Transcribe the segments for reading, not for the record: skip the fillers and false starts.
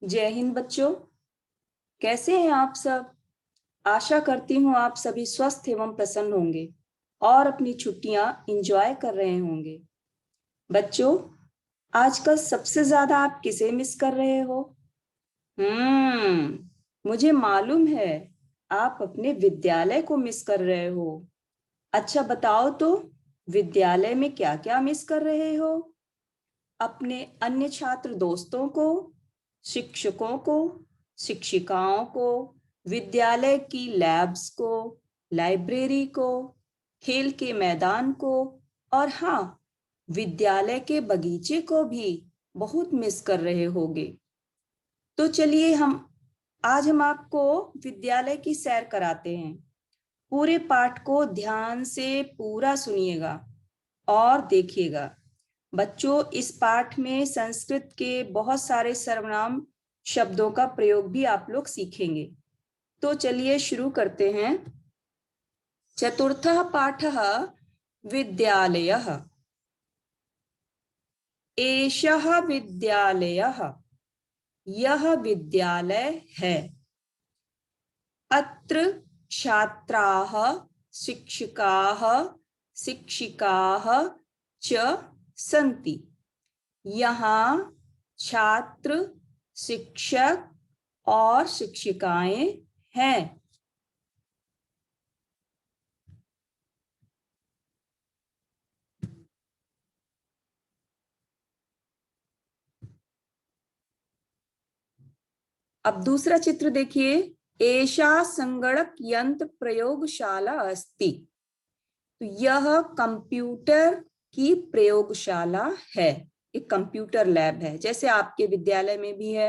जय हिंद बच्चों, कैसे हैं आप सब। आशा करती हूँ आप सभी स्वस्थ एवं प्रसन्न होंगे और अपनी छुट्टियां एंजॉय कर रहे होंगे। बच्चों, आजकल सबसे ज्यादा आप किसे मिस कर रहे हो? मुझे मालूम है, आप अपने विद्यालय को मिस कर रहे हो। अच्छा बताओ तो, विद्यालय में क्या क्या मिस कर रहे हो? अपने अन्य छात्र दोस्तों को, शिक्षकों को, शिक्षिकाओं को, विद्यालय की लैब्स को, लाइब्रेरी को, खेल के मैदान को, और हाँ, विद्यालय के बगीचे को भी बहुत मिस कर रहे होगे। तो चलिए आज हम आपको विद्यालय की सैर कराते हैं। पूरे पाठ को ध्यान से पूरा सुनिएगा और देखिएगा। बच्चों, इस पाठ में संस्कृत के बहुत सारे सर्वनाम शब्दों का प्रयोग भी आप लोग सीखेंगे। तो चलिए शुरू करते हैं। चतुर्थः पाठः विद्यालयः। एषः विद्यालयः, यह विद्यालय है। अत्र छात्राः, शिक्षकाः, शिक्षिकाः च सन्ति। यहाँ छात्र, शिक्षक और शिक्षिकाएं हैं। अब दूसरा चित्र देखिए। एषा संगणक यंत्र प्रयोगशाला अस्ति। तो यह कंप्यूटर की प्रयोगशाला है, एक कंप्यूटर लैब है, जैसे आपके विद्यालय में भी है।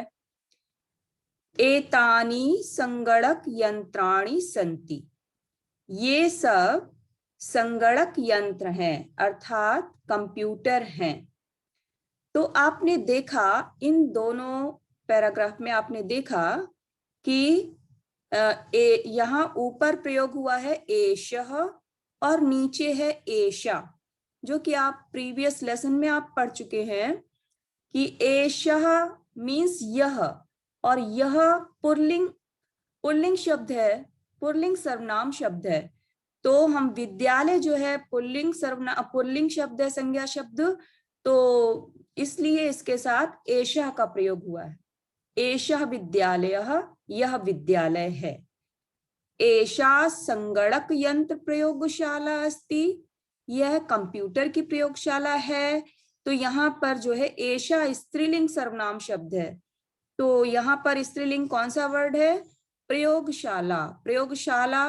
एतानि संगणक यंत्राणि सन्ति। ये सब संगणक यंत्र हैं, अर्थात कंप्यूटर हैं। तो आपने देखा, इन दोनों पैराग्राफ में आपने देखा कि यहाँ ऊपर प्रयोग हुआ है एषः और नीचे है एषा, जो कि आप प्रीवियस लेसन में आप पढ़ चुके हैं कि एषः मीन्स यह, और यह पुल्लिंग पुल्लिंग शब्द है, पुल्लिंग सर्वनाम शब्द है। तो हम विद्यालय जो है पुल्लिंग पुल्लिंग शब्द है, संज्ञा शब्द, तो इसलिए इसके साथ एषः का प्रयोग हुआ है। एषः विद्यालयः, यह विद्यालय है। एषा संगणक यंत्र प्रयोगशाला अस्ति, यह कंप्यूटर की प्रयोगशाला है। तो यहाँ पर जो है एषा स्त्रीलिंग सर्वनाम शब्द है। तो यहाँ पर स्त्रीलिंग कौन सा वर्ड है? प्रयोगशाला। प्रयोगशाला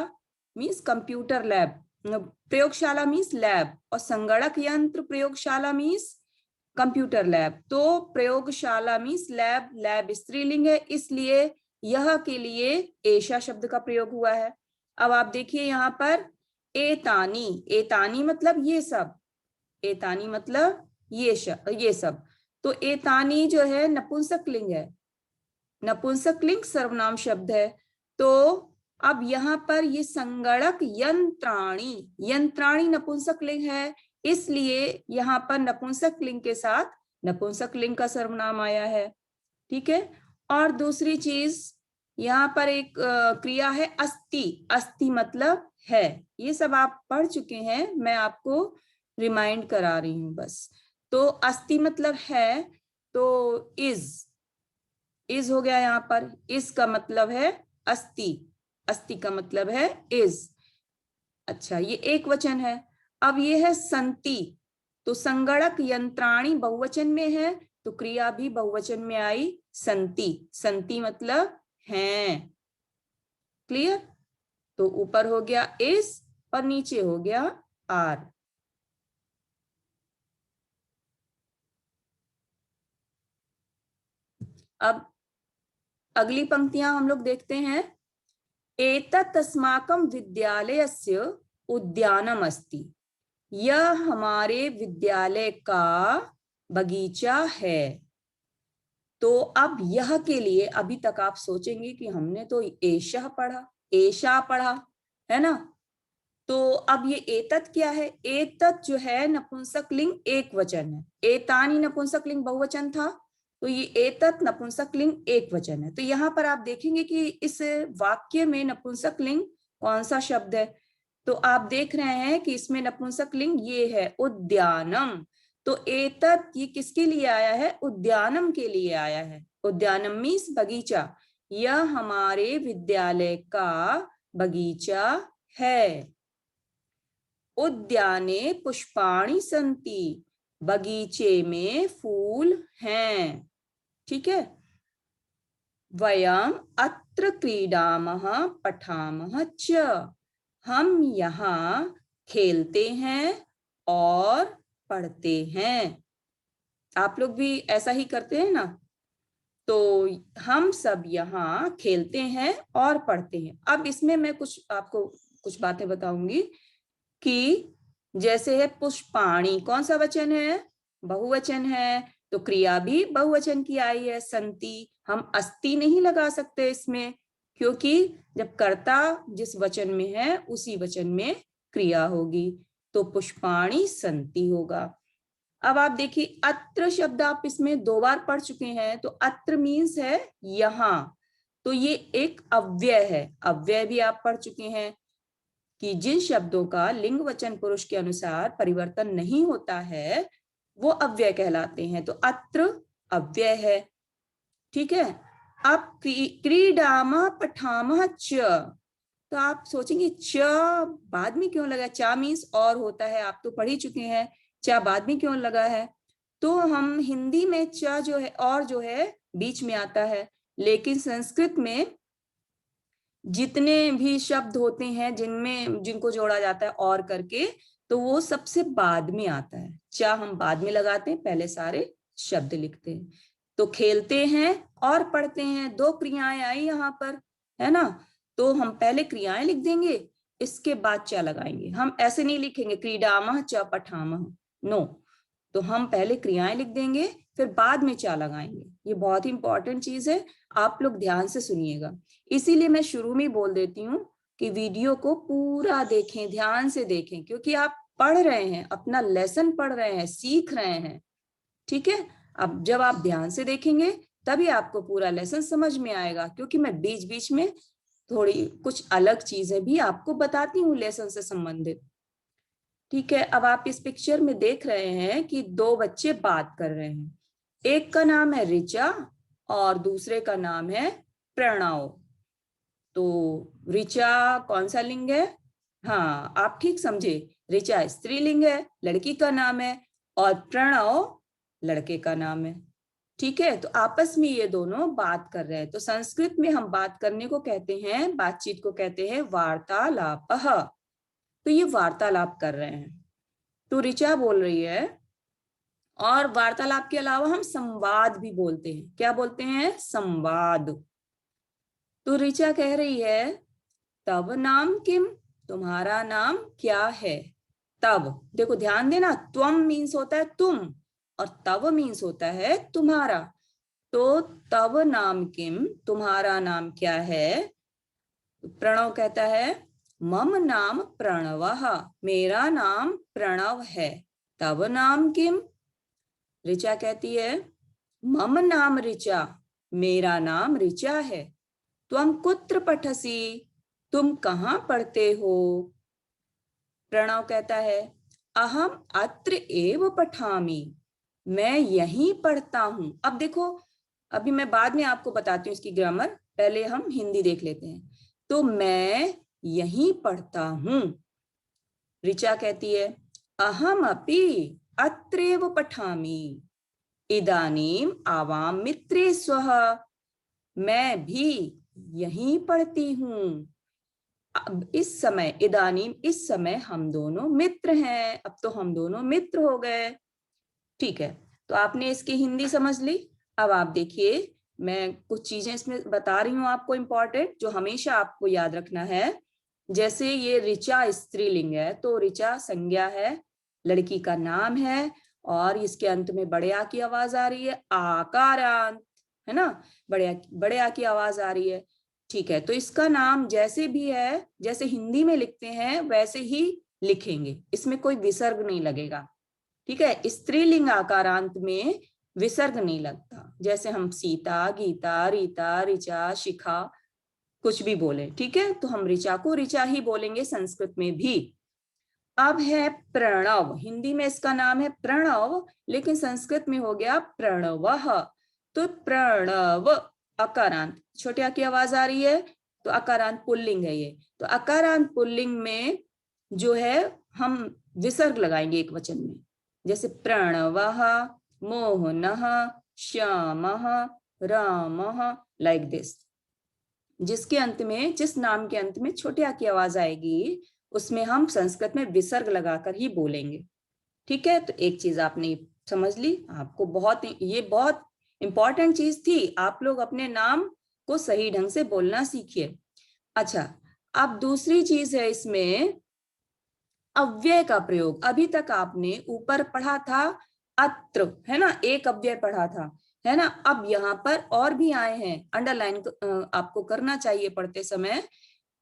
मीन्स कंप्यूटर लैब, प्रयोगशाला मीन्स लैब, और संगणक यंत्र प्रयोगशाला मीन्स कंप्यूटर लैब। तो प्रयोगशाला मीन्स लैब, लैब स्त्रीलिंग है, इसलिए यह के लिए एषा शब्द का प्रयोग हुआ है। अब आप देखिए यहाँ पर एतानी, एतानी मतलब ये सब, एतानी मतलब ये सब। तो एतानी जो है नपुंसक लिंग है, नपुंसक लिंग सर्वनाम शब्द है। तो अब यहाँ पर ये संगणक यंत्राणी, यंत्राणी नपुंसक लिंग है, इसलिए यहाँ पर नपुंसक लिंग के साथ नपुंसक लिंग का सर्वनाम आया है। ठीक है। और दूसरी चीज, यहाँ पर एक क्रिया है अस्ति। अस्ति मतलब है, ये सब आप पढ़ चुके हैं, मैं आपको रिमाइंड करा रही हूँ बस। तो अस्ति मतलब है, तो इज हो गया यहाँ पर। इज का मतलब है अस्ति, अस्ति का मतलब है इज। अच्छा, ये एक वचन है। अब ये है संति। तो संगणक यंत्राणी बहुवचन में है, तो क्रिया भी बहुवचन में आई, संति। संति मतलब हैं। क्लियर? तो ऊपर हो गया इस और नीचे हो गया आर। अब अगली पंक्तियां हम लोग देखते हैं। एतत् अस्माकं विद्यालयस्य उद्यानम् अस्ति। यह हमारे विद्यालय का बगीचा है। तो अब यह के लिए अभी तक आप सोचेंगे कि हमने तो एषः पढ़ा, एषा पढ़ा, है ना। तो अब ये एतत् क्या है? एतत् जो है नपुंसक लिंग एक वचन है, एतानी नपुंसक लिंग बहुवचन था, तो ये एतत् नपुंसकलिंग एक वचन है। तो यहाँ पर आप देखेंगे कि इस वाक्य में नपुंसकलिंग कौन सा शब्द है। तो आप देख रहे हैं कि इसमें नपुंसकलिंग ये है उद्यानम। तो एतत् ये किसके लिए आया है? उद्यानम के लिए आया है। उद्यानम मीन्स बगीचा। यह हमारे विद्यालय का बगीचा है। उद्याने पुष्पाणि सन्ति, बगीचे में फूल हैं। ठीक है। वयम अत्र क्रीडामः पठामः च, हम यहाँ खेलते हैं और पढ़ते हैं। आप लोग भी ऐसा ही करते हैं ना? तो हम सब यहाँ खेलते हैं और पढ़ते हैं। अब इसमें मैं आपको कुछ बातें बताऊंगी कि जैसे है पुष्पाणि, कौन सा वचन है? बहुवचन है। तो क्रिया भी बहुवचन की आई है, संति। हम अस्ति नहीं लगा सकते इसमें, क्योंकि जब कर्ता जिस वचन में है उसी वचन में क्रिया होगी। तो पुष्पाणि संति होगा। अब आप देखिए अत्र शब्द आप इसमें 2 बार पढ़ चुके हैं। तो अत्र मीन्स है यहाँ। तो ये एक अव्यय है। अव्यय भी आप पढ़ चुके हैं कि जिन शब्दों का लिंग वचन पुरुष के अनुसार परिवर्तन नहीं होता है वो अव्यय कहलाते हैं। तो अत्र अव्यय है। ठीक है। अब क्रीडामः पठामः च, तो आप सोचेंगे च बाद में क्यों लगा? चा मीन्स और होता है, आप तो पढ़ ही चुके हैं। चा बाद में क्यों लगा है? तो हम हिंदी में च जो है और जो है बीच में आता है, लेकिन संस्कृत में जितने भी शब्द होते हैं जिनको जोड़ा जाता है और करके, तो वो सबसे बाद में आता है। चा हम बाद में लगाते हैं, पहले सारे शब्द लिखते हैं। तो खेलते हैं और पढ़ते हैं, 2 क्रियाएं आई यहाँ पर, है ना? तो हम पहले क्रियाएं लिख देंगे, इसके बाद चा लगाएंगे। हम ऐसे नहीं लिखेंगे क्रीडामः च पठामः, नो। तो हम पहले क्रियाएं लिख देंगे, फिर बाद में चा लगाएंगे। ये बहुत ही इंपॉर्टेंट चीज है, आप लोग ध्यान से सुनिएगा। इसीलिए मैं शुरू में बोल देती हूँ कि वीडियो को पूरा देखें, ध्यान से देखें, क्योंकि आप पढ़ रहे हैं, अपना लेसन पढ़ रहे हैं, सीख रहे हैं। ठीक है। अब जब आप ध्यान से देखेंगे तभी आपको पूरा लेसन समझ में आएगा, क्योंकि मैं बीच बीच में थोड़ी कुछ अलग चीजें भी आपको बताती हूँ लेसन से संबंधित। ठीक है। अब आप इस पिक्चर में देख रहे हैं कि 2 बच्चे बात कर रहे हैं। एक का नाम है ऋचा और दूसरे का नाम है प्रणव। तो ऋचा कौन सा लिंग है? हाँ, आप ठीक समझे, ऋचा स्त्रीलिंग है, लड़की का नाम है, और प्रणव लड़के का नाम है। ठीक है। तो आपस में ये दोनों बात कर रहे हैं। तो संस्कृत में हम बात करने को कहते हैं, बातचीत को कहते हैं वार्तालापः। तो ये वार्तालाप कर रहे हैं। तो ऋचा बोल रही है, और वार्तालाप के अलावा हम संवाद भी बोलते हैं। क्या बोलते हैं? संवाद। तो ऋचा कह रही है, तव नाम किम, तुम्हारा नाम क्या है? तव, देखो ध्यान देना, त्वम मीन्स होता है तुम और तव मीन्स होता है तुम्हारा। तो तव नाम किम, तुम्हारा नाम क्या है? प्रणव कहता है, मम नाम प्रणवः, मेरा नाम प्रणव है। तव नाम किम? ऋचा कहती है, मम नाम ऋचा, मेरा नाम ऋचा है। त्वं कुत्र पठसि, तुम कहाँ पढ़ते हो? प्रणव कहता है, अहम अत्र एव पठामि, मैं यहीं पढ़ता हूं। अब देखो, अभी मैं बाद में आपको बताती हूँ इसकी ग्रामर, पहले हम हिंदी देख लेते हैं। तो मैं यहीं पढ़ता हूं। ऋचा कहती है, अहम अपि अत्रैव पठामि, इदानीम आवाम मित्रे स्वः, मैं भी यहीं पढ़ती हूँ। अब इस समय, इदानीम इस समय, हम दोनों मित्र हैं। अब तो हम दोनों मित्र हो गए। ठीक है। तो आपने इसकी हिंदी समझ ली। अब आप देखिए, मैं कुछ चीजें इसमें बता रही हूँ आपको इंपॉर्टेंट, जो हमेशा आपको याद रखना है। जैसे ये ऋचा स्त्रीलिंग है, तो ऋचा संज्ञा है, लड़की का नाम है, और इसके अंत में बड़े आ की आवाज आ रही है, आकारांत, है ना? बड़े आ की आवाज आ रही है। ठीक है। तो इसका नाम जैसे भी है, जैसे हिंदी में लिखते हैं वैसे ही लिखेंगे, इसमें कोई विसर्ग नहीं लगेगा। ठीक है। स्त्रीलिंग आकारांत में विसर्ग नहीं लगता। जैसे हम सीता, गीता, रीता, ऋचा, शिखा कुछ भी बोले, ठीक है, तो हम ऋचा को ऋचा ही बोलेंगे संस्कृत में भी। अब है प्रणव, हिंदी में इसका नाम है प्रणव, लेकिन संस्कृत में हो गया प्रणवः। तो प्रणव अकारांत, छोटे आ की आवाज आ रही है, तो अकारांत पुल्लिंग है ये। तो अकारांत पुल्लिंग में जो है हम विसर्ग लगाएंगे एक वचन में, जैसे प्रणवः, मोहनः, श्यामः, रामः, लाइक दिस। जिसके अंत में, जिस नाम के अंत में छोटे आ की आवाज आएगी, उसमें हम संस्कृत में विसर्ग लगाकर ही बोलेंगे, ठीक है। तो एक चीज आपने समझ ली, आपको ये बहुत इंपॉर्टेंट चीज थी, आप लोग अपने नाम को सही ढंग से बोलना सीखिए। अच्छा, अब दूसरी चीज है इसमें अव्यय का प्रयोग। अभी तक आपने ऊपर पढ़ा था अत्र, है ना, एक अव्यय पढ़ा था, है ना। अब यहाँ पर और भी आए हैं, अंडरलाइन आपको करना चाहिए पढ़ते समय,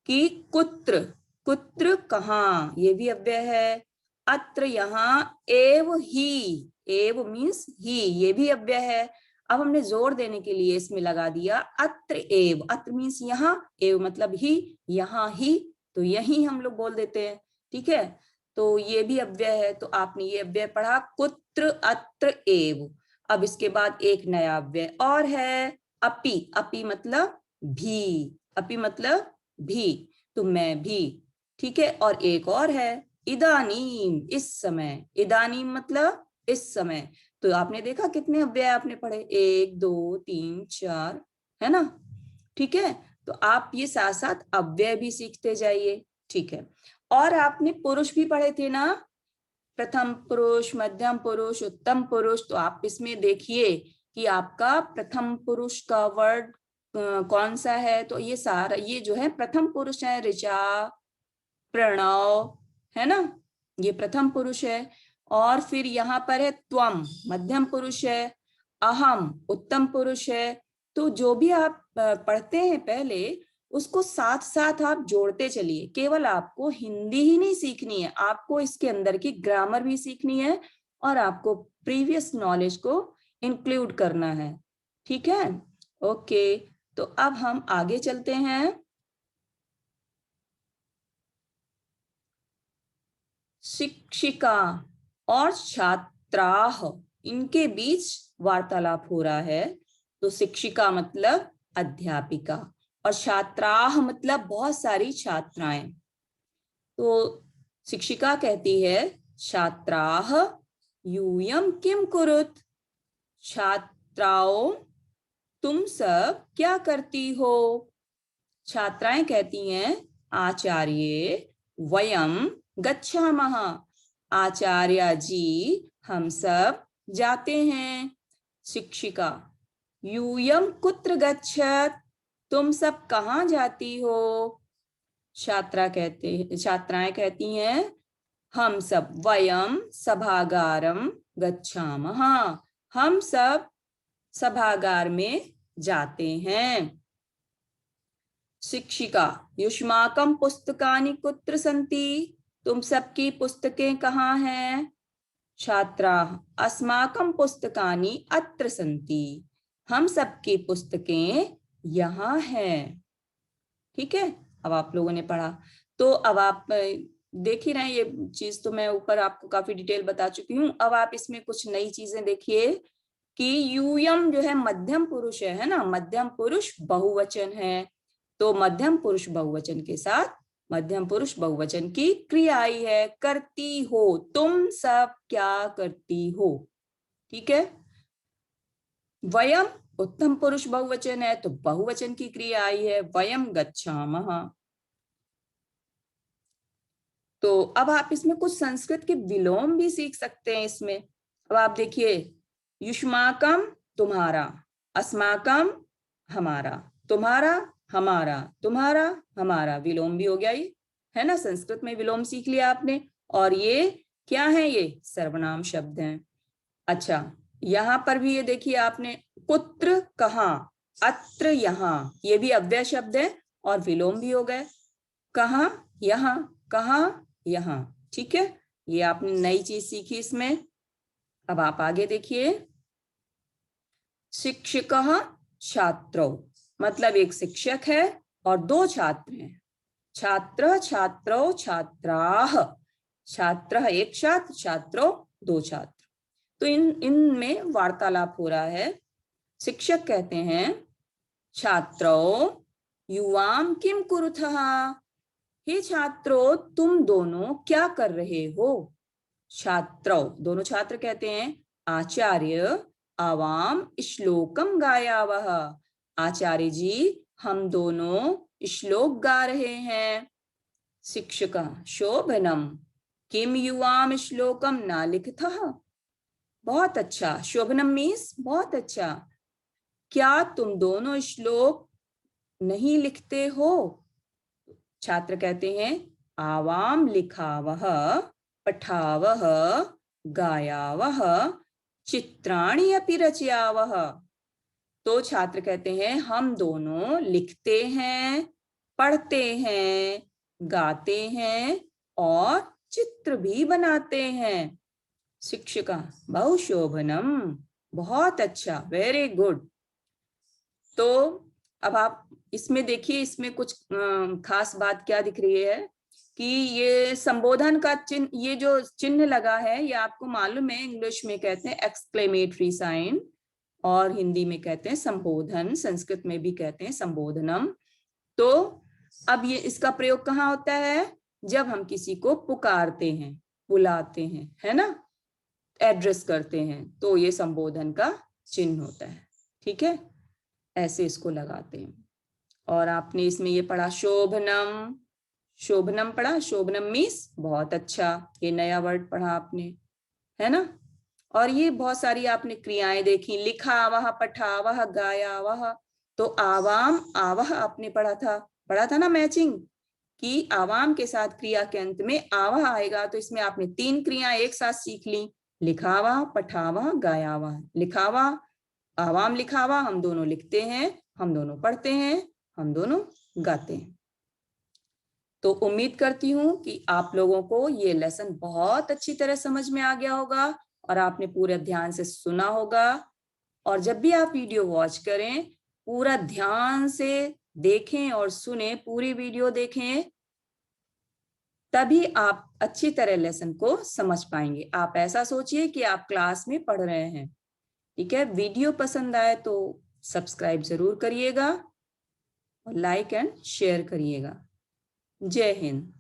कि कुत्र, कुत्र कहाँ, ये भी अव्यय है। अत्र यहाँ, एव ही, एव मीन्स ही, ये भी अव्यय है। अब हमने जोर देने के लिए इसमें लगा दिया अत्र एव, अत्र मीन्स यहाँ, एव मतलब ही, यहाँ ही, तो यही हम लोग बोल देते हैं, ठीक है। तो ये भी अव्यय है, तो आपने ये अव्यय पढ़ा कुत्र अत्र एव। अब इसके बाद एक नया अव्यय और है अपि, अपि मतलब भी, अपि मतलब भी, तो मैं भी, ठीक है। और एक और है इदानीम, इस समय, इदानीम मतलब इस समय। तो आपने देखा कितने अव्यय आपने पढ़े, 1 2 3 4, है ना, ठीक है। तो आप ये साथ साथ अव्यय भी सीखते जाइए, ठीक है। और आपने पुरुष भी पढ़े थे ना, प्रथम पुरुष, मध्यम पुरुष, उत्तम पुरुष। तो आप इसमें देखिए कि आपका प्रथम पुरुष का वर्ड कौन सा है। तो ये सारा, ये जो है प्रथम पुरुष है, ऋचा, प्रणव, है ना, ये प्रथम पुरुष है। और फिर यहाँ पर है त्वम, मध्यम पुरुष है, अहम, उत्तम पुरुष है। तो जो भी आप पढ़ते हैं पहले, उसको साथ साथ आप जोड़ते चलिए। केवल आपको हिंदी ही नहीं सीखनी है, आपको इसके अंदर की ग्रामर भी सीखनी है, और आपको प्रीवियस नॉलेज को इंक्लूड करना है, ठीक है। ओके, तो अब हम आगे चलते हैं। शिक्षिका और छात्राह, इनके बीच वार्तालाप हो रहा है। तो शिक्षिका मतलब अध्यापिका, और छात्राह मतलब बहुत सारी छात्राएं। तो शिक्षिका कहती है छात्राह यूयम किम कुरुत, छात्राओं तुम सब क्या करती हो। छात्राएं कहती हैं आचार्य वयम गच्छामः, आचार्य जी हम सब जाते हैं। शिक्षिका यूयम कुत्र गच्छत, तुम सब कहाँ जाती हो। छात्राएं कहती हैं हम सब वयम सभागारम गच्छामः, हम सब सभागार में जाते हैं। शिक्षिका युष्माकं पुस्तकानि कुत्र सन्ति, तुम सबकी पुस्तकें कहाँ हैं। छात्रा अस्माकं पुस्तकानि अत्र सन्ति, हम सबकी पुस्तकें यहाँ हैं, ठीक है। अब आप लोगों ने पढ़ा, तो अब आप देख ही रहे हैं, ये चीज तो मैं ऊपर आपको काफी डिटेल बता चुकी हूँ। अब आप इसमें कुछ नई चीजें देखिए कि यूयम जो है मध्यम पुरुष है ना, मध्यम पुरुष बहुवचन है। तो मध्यम पुरुष बहुवचन के साथ मध्यम पुरुष बहुवचन की क्रिया आई है, करती हो, तुम सब क्या करती हो, ठीक है। वयम उत्तम पुरुष बहुवचन है, तो बहुवचन की क्रिया आई है वयम गच्छामः। तो अब आप इसमें कुछ संस्कृत के विलोम भी सीख सकते हैं इसमें। अब आप देखिए, युष्माकम तुम्हारा, अस्माकम हमारा, तुम्हारा हमारा, तुम्हारा हमारा, विलोम भी हो गया ये, है ना। संस्कृत में विलोम सीख लिया आपने। और ये क्या है, ये सर्वनाम शब्द हैं। अच्छा, यहाँ पर भी ये देखिए आपने, कुत्र कहाँ, अत्र यहाँ, ये भी अव्यय शब्द है और विलोम भी हो गए। कहाँ, यहाँ, कहाँ, यहाँ, ठीक है। ये आपने नई चीज सीखी इसमें। अब आप आगे देखिए, शिक्षकः छात्रौ, मतलब एक शिक्षक है और दो छात्र हैं। छात्र छात्रौ छात्राः, छात्र एक छात्र, छात्रों दो छात्र। तो इनमें वार्तालाप हो रहा है। शिक्षक कहते हैं छात्रौ युवाम किम कुरुथः, हे छात्रों तुम दोनों क्या कर रहे हो। छात्रौ, दोनों छात्र कहते हैं आचार्य आवाम श्लोकम गायावः, आचार्य जी हम दोनों श्लोक गा रहे हैं। शिक्षक शोभनम किम युवाम श्लोकम न लिखतः, बहुत अच्छा, शोभनम मीन्स बहुत अच्छा, क्या तुम दोनों श्लोक नहीं लिखते हो। छात्र कहते हैं आवाम लिखावः पठावः गायावः चित्राणि अपि रचयावः। तो छात्र कहते हैं हम दोनों लिखते हैं, पढ़ते हैं, गाते हैं और चित्र भी बनाते हैं। शिक्षिका बहु शोभनम, बहुत अच्छा, वेरी गुड। तो अब आप इसमें देखिए, इसमें कुछ खास बात क्या दिख रही है कि ये संबोधन का चिन्ह, ये जो चिन्ह लगा है ये आपको मालूम है इंग्लिश में कहते हैं एक्सक्लेमेटरी साइन और हिंदी में कहते हैं संबोधन, संस्कृत में भी कहते हैं संबोधनम। तो अब ये इसका प्रयोग कहाँ होता है, जब हम किसी को पुकारते हैं, बुलाते हैं, है ना, एड्रेस करते हैं, तो ये संबोधन का चिन्ह होता है। ठीक है, ऐसे इसको लगाते हैं। और आपने इसमें ये पढ़ा शोभनम, शोभनम पढ़ा, शोभनम मीन्स बहुत अच्छा, ये नया वर्ड पढ़ा आपने, है ना। और ये बहुत सारी आपने क्रियाएं देखी, लिखावह पठावह गायावह। तो आवाम आवह आपने पढ़ा था ना मैचिंग, कि आवाम के साथ क्रिया के अंत में आवह आएगा। तो इसमें आपने 3 क्रियाएं एक साथ सीख ली, लिखावा पठावा गायावा। लिखावा आवाम लिखावा, हम दोनों लिखते हैं, हम दोनों पढ़ते हैं, हम दोनों गाते हैं। तो उम्मीद करती हूँ कि आप लोगों को ये लेसन बहुत अच्छी तरह समझ में आ गया होगा और आपने पूरे ध्यान से सुना होगा। और जब भी आप वीडियो वॉच करें पूरा ध्यान से देखें और सुने, पूरी वीडियो देखें, तभी आप अच्छी तरह लेसन को समझ पाएंगे। आप ऐसा सोचिए कि आप क्लास में पढ़ रहे हैं। ठीक है, वीडियो पसंद आए तो सब्सक्राइब जरूर करिएगा और लाइक एंड शेयर करिएगा। जय हिंद।